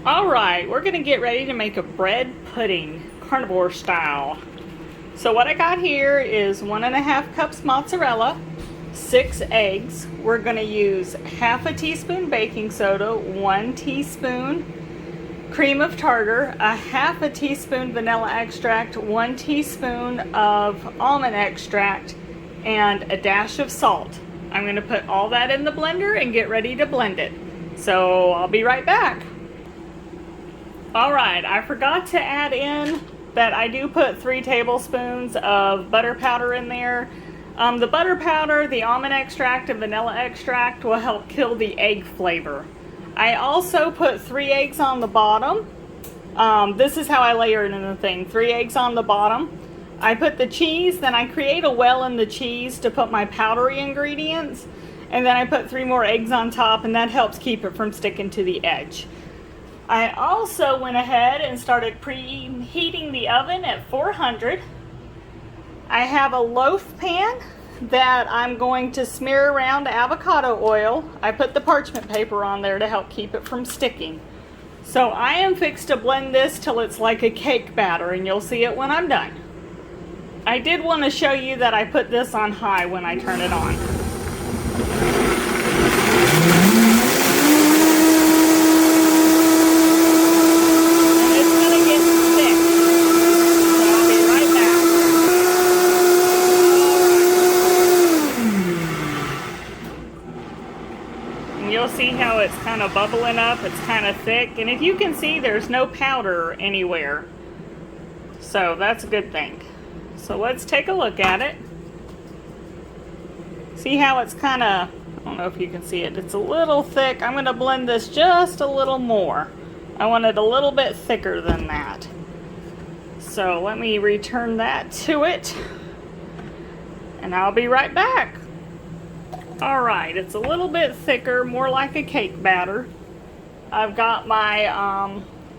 All right, we're gonna get ready to make a bread pudding, carnivore style. So what I got here is 1.5 cups mozzarella, 6 eggs. We're gonna use half a teaspoon baking soda, 1 teaspoon cream of tartar, a half a teaspoon vanilla extract, 1 teaspoon of almond extract, and a dash of salt. I'm gonna put all that in the blender and get ready to blend it. So I'll be right back. All right, I forgot to add in that I do put 3 tablespoons of butter powder in there. The butter powder, the almond extract, and vanilla extract will help kill the egg flavor. I also put 3 eggs on the bottom. This is how I layer it in the thing. 3 eggs on the bottom. I put the cheese, then I create a well in the cheese to put my powdery ingredients. And then I put 3 more eggs on top, and that helps keep it from sticking to the edge. I also went ahead and started preheating the oven at 400. I have a loaf pan that I'm going to smear around avocado oil. I put the parchment paper on there to help keep it from sticking. So I am fixed to blend this till it's like a cake batter, and you'll see it when I'm done. I did want to show you that I put this on high when I turn it on. You'll see how it's kind of bubbling up. It's kind of thick, and if you can see, there's no powder anywhere, so that's a good thing. So let's take a look at it. See how it's kind of, I don't know if you can see it, it's a little thick. I'm going to blend this just a little more. I want it a little bit thicker than that. So let me return that to it, and I'll be right back. Alright, it's a little bit thicker, more like a cake batter. I've got my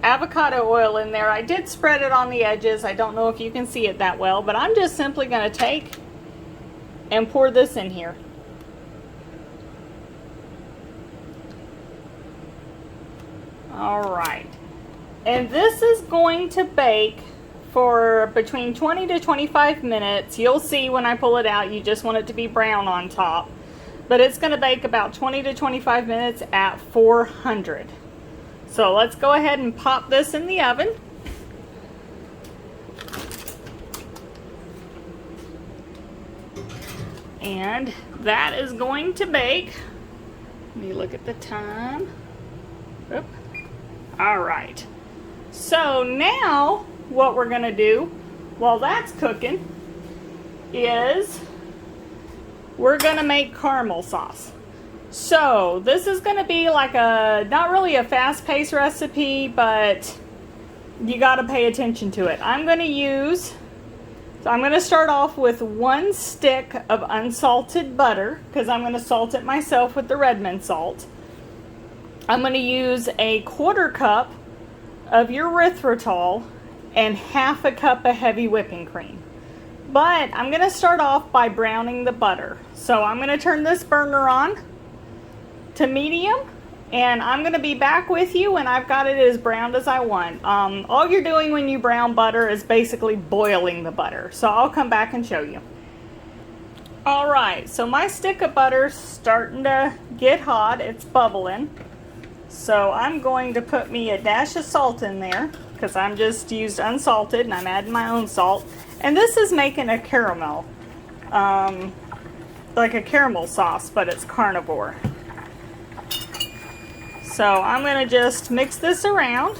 avocado oil in there. I did spread it on the edges. I don't know if you can see it that well, but I'm just simply going to take and pour this in here. Alright, and this is going to bake for between 20 to 25 minutes. You'll see when I pull it out, you just want it to be brown on top. But it's going to bake about 20 to 25 minutes at 400. So let's go ahead and pop this in the oven. And that is going to bake. Let me look at the time. Oop. All right. So now what we're going to do while that's cooking is we're going to make caramel sauce. So this is going to be like a, not really a fast-paced recipe, but you got to pay attention to it. I'm going to start off with 1 stick of unsalted butter, because I'm going to salt it myself with the Redmond salt. I'm going to use a 1/4 cup of your erythritol and 1/2 cup of heavy whipping cream. But I'm going to start off by browning the butter. So I'm going to turn this burner on to medium, and I'm going to be back with you when I've got it as browned as I want. All you're doing when you brown butter is basically boiling the butter. So I'll come back and show you. Alright, so my stick of butter's starting to get hot. It's bubbling. So I'm going to put me a dash of salt in there, because I'm just used unsalted and I'm adding my own salt. And this is making a caramel, like a caramel sauce, but it's carnivore. So I'm going to just mix this around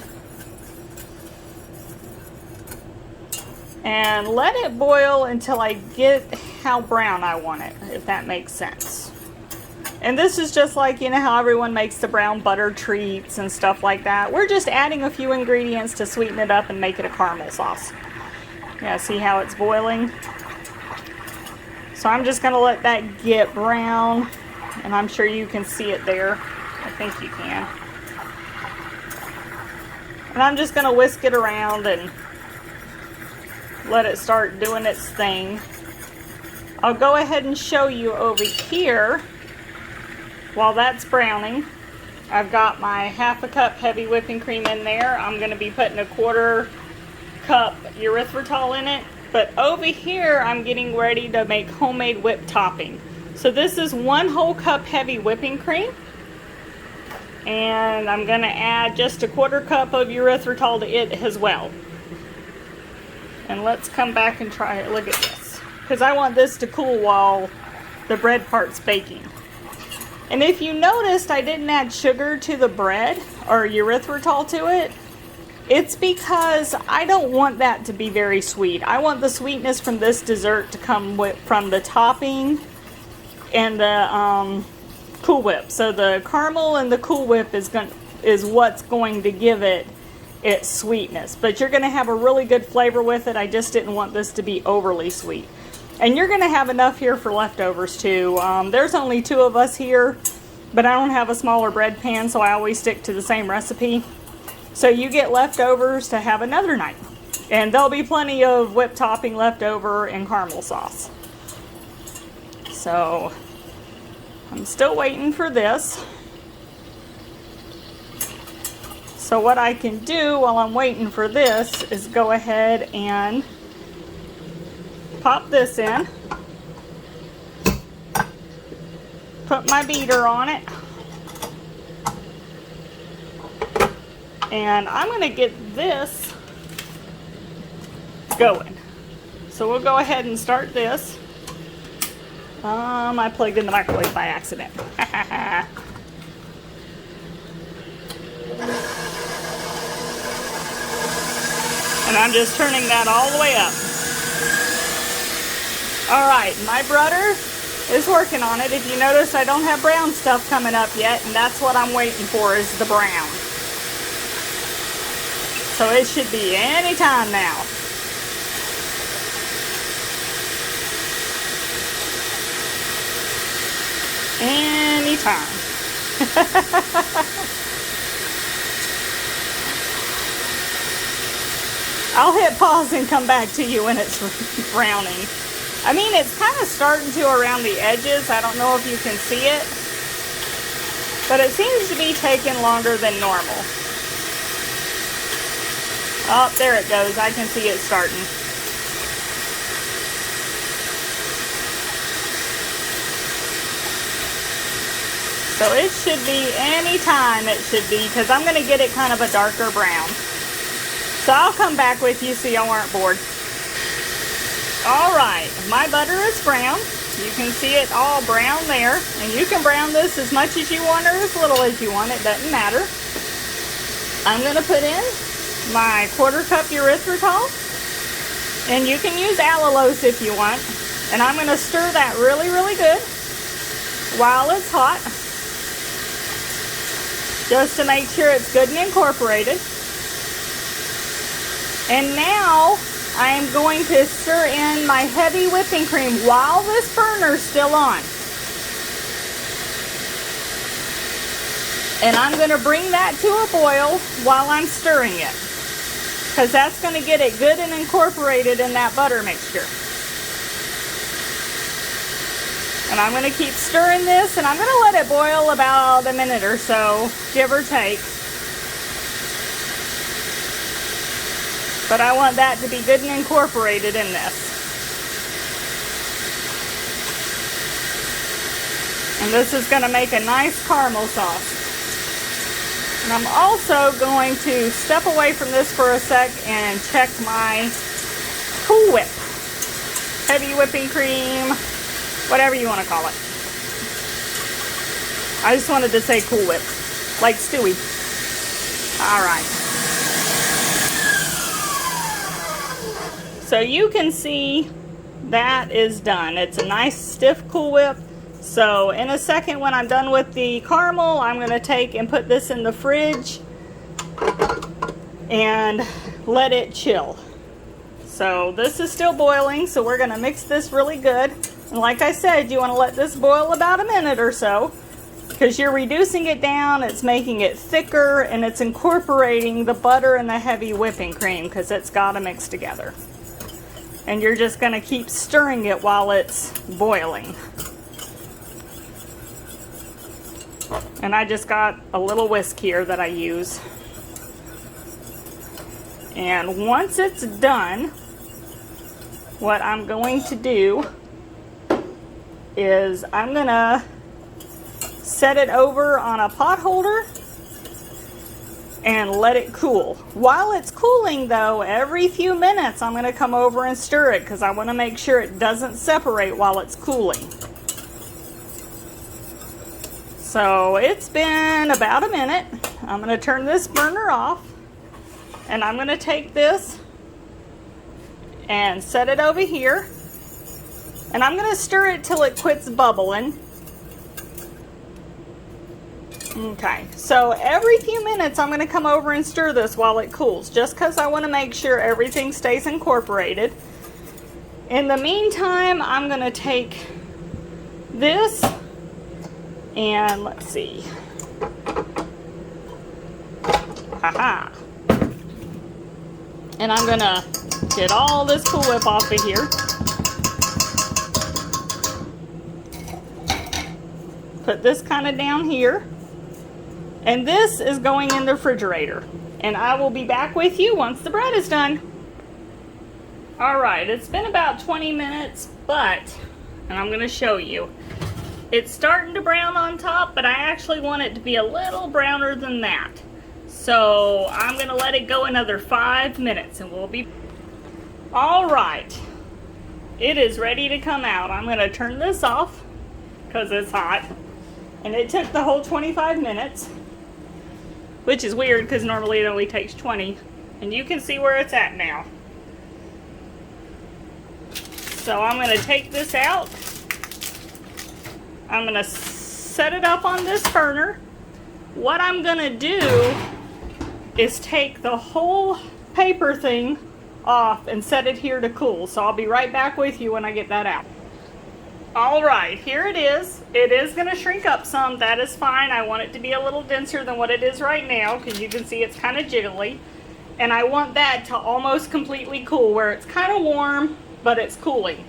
and let it boil until I get how brown I want it, if that makes sense. And this is just like, you know how everyone makes the brown butter treats and stuff like that. We're just adding a few ingredients to sweeten it up and make it a caramel sauce. Yeah, see how it's boiling? So I'm just going to let that get brown, and I'm sure you can see it there. I think you can. And I'm just going to whisk it around and let it start doing its thing. I'll go ahead and show you over here, while that's browning, I've got my 1/2 cup heavy whipping cream in there. I'm going to be putting a 1/4 cup erythritol in it. But over here, I'm getting ready to make homemade whipped topping. So this is 1 whole cup heavy whipping cream. And I'm going to add just a 1/4 cup of erythritol to it as well. And let's come back and try it. Look at this. Because I want this to cool while the bread part's baking. And if you noticed, I didn't add sugar to the bread or erythritol to it. It's because I don't want that to be very sweet. I want the sweetness from this dessert to come from the topping and the Cool Whip. So the caramel and the Cool Whip is what's going to give it its sweetness. But you're going to have a really good flavor with it. I just didn't want this to be overly sweet. And you're going to have enough here for leftovers too. There's only 2 of us here, but I don't have a smaller bread pan, so I always stick to the same recipe. So you get leftovers to have another night. And there'll be plenty of whipped topping left over and caramel sauce. So I'm still waiting for this. So what I can do while I'm waiting for this is go ahead and pop this in, put my beater on it, and I'm going to get this going. So we'll go ahead and start this. I plugged in the microwave by accident. And I'm just turning that all the way up. Alright, my butter is working on it. If you notice, I don't have brown stuff coming up yet, and that's what I'm waiting for, is the brown. So it should be any time now. Anytime. I'll hit pause and come back to you when it's browning. I mean, it's kind of starting to around the edges. I don't know if you can see it, but it seems to be taking longer than normal. Oh, there it goes. I can see it starting. So it should be any time it should be, because I'm going to get it kind of a darker brown. So I'll come back with you so y'all aren't bored. Alright, my butter is brown. You can see it all brown there. And you can brown this as much as you want or as little as you want. It doesn't matter. I'm going to put in my 1/4 cup erythritol. And you can use allulose if you want. And I'm going to stir that really, really good while it's hot, just to make sure it's good and incorporated. And now I am going to stir in my heavy whipping cream while this burner's still on. And I'm going to bring that to a boil while I'm stirring it, because that's going to get it good and incorporated in that butter mixture. And I'm going to keep stirring this, and I'm going to let it boil about a minute or so, give or take. But I want that to be good and incorporated in this. And this is going to make a nice caramel sauce. And I'm also going to step away from this for a sec and check my Cool Whip. Heavy whipping cream, whatever you want to call it. I just wanted to say Cool Whip, like Stewie. Alright. So you can see that is done. It's a nice stiff Cool Whip. So in a second, when I'm done with the caramel, I'm going to take and put this in the fridge and let it chill. So this is still boiling, so we're going to mix this really good. And like I said, you want to let this boil about a minute or so, because you're reducing it down, it's making it thicker, and it's incorporating the butter and the heavy whipping cream, because it's got to mix together. And you're just going to keep stirring it while it's boiling. And I just got a little whisk here that I use. And once it's done, what I'm going to do is I'm gonna set it over on a pot holder and let it cool. While it's cooling though, every few minutes I'm gonna come over and stir it because I want to make sure it doesn't separate while it's cooling. So it's been about a minute. I'm gonna turn this burner off and I'm gonna take this and set it over here. And I'm gonna stir it till it quits bubbling. Okay, so every few minutes I'm gonna come over and stir this while it cools, just because I wanna make sure everything stays incorporated. In the meantime, I'm gonna take this and let's see. Haha. And I'm gonna get all this Cool Whip off of here. Put this kind of down here. And this is going in the refrigerator. And I will be back with you once the bread is done. Alright, it's been about 20 minutes, and I'm going to show you. It's starting to brown on top, but I actually want it to be a little browner than that. So I'm going to let it go another 5 minutes and we'll be... Alright, it is ready to come out. I'm going to turn this off because it's hot. And it took the whole 25 minutes. Which is weird because normally it only takes 20. And you can see where it's at now. So I'm going to take this out. I'm going to set it up on this burner. What I'm going to do is take the whole paper thing off and set it here to cool. So I'll be right back with you when I get that out. Alright, here it is. It is going to shrink up some. That is fine. I want it to be a little denser than what it is right now because you can see it's kind of jiggly. And I want that to almost completely cool where it's kind of warm, but it's cooling.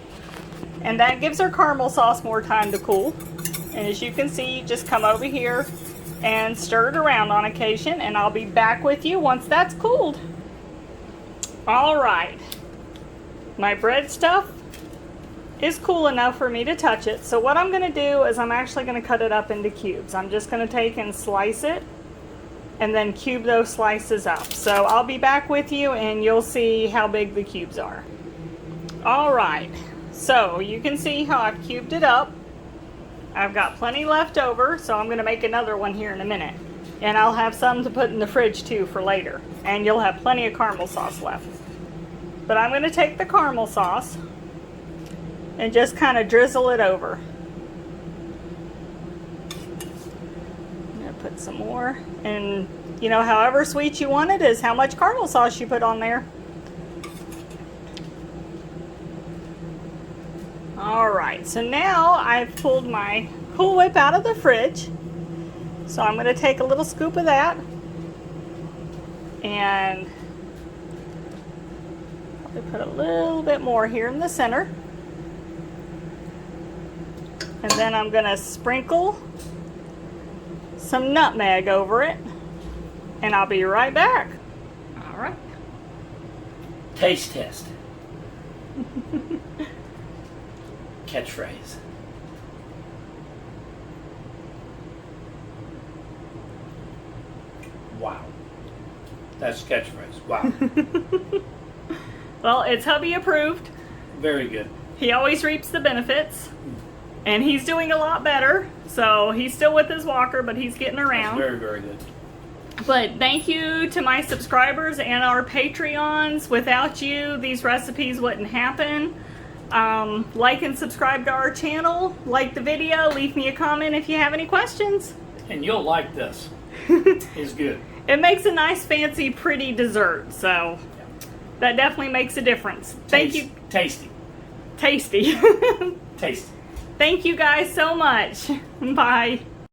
And that gives our caramel sauce more time to cool. And as you can see, you just come over here and stir it around on occasion. And I'll be back with you once that's cooled. Alright. My bread stuff is cool enough for me to touch it. So what I'm going to do is I'm actually going to cut it up into cubes. I'm just going to take and slice it and then cube those slices up. So I'll be back with you and you'll see how big the cubes are. Alright, so you can see how I've cubed it up. I've got plenty left over, so I'm going to make another one here in a minute. And I'll have some to put in the fridge too for later. And you'll have plenty of caramel sauce left. But I'm going to take the caramel sauce and just kind of drizzle it over. I'm going to put some more. And, you know, however sweet you want it is how much caramel sauce you put on there. Alright, so now I've pulled my Cool Whip out of the fridge. So I'm going to take a little scoop of that. And probably put a little bit more here in the center. And then I'm going to sprinkle some nutmeg over it. And I'll be right back. All right. Taste test. Catchphrase. Wow. That's catchphrase. Wow. Well, it's hubby approved. Very good. He always reaps the benefits. And he's doing a lot better. So he's still with his walker, but he's getting around. That's very, very good. But thank you to my subscribers and our Patreons. Without you, these recipes wouldn't happen. Like and subscribe to our channel. Like the video. Leave me a comment if you have any questions. And you'll like this. It's good. It makes a nice, fancy, pretty dessert. So that definitely makes a difference. Thank you. Tasty. Tasty. Tasty. Thank you guys so much. Bye.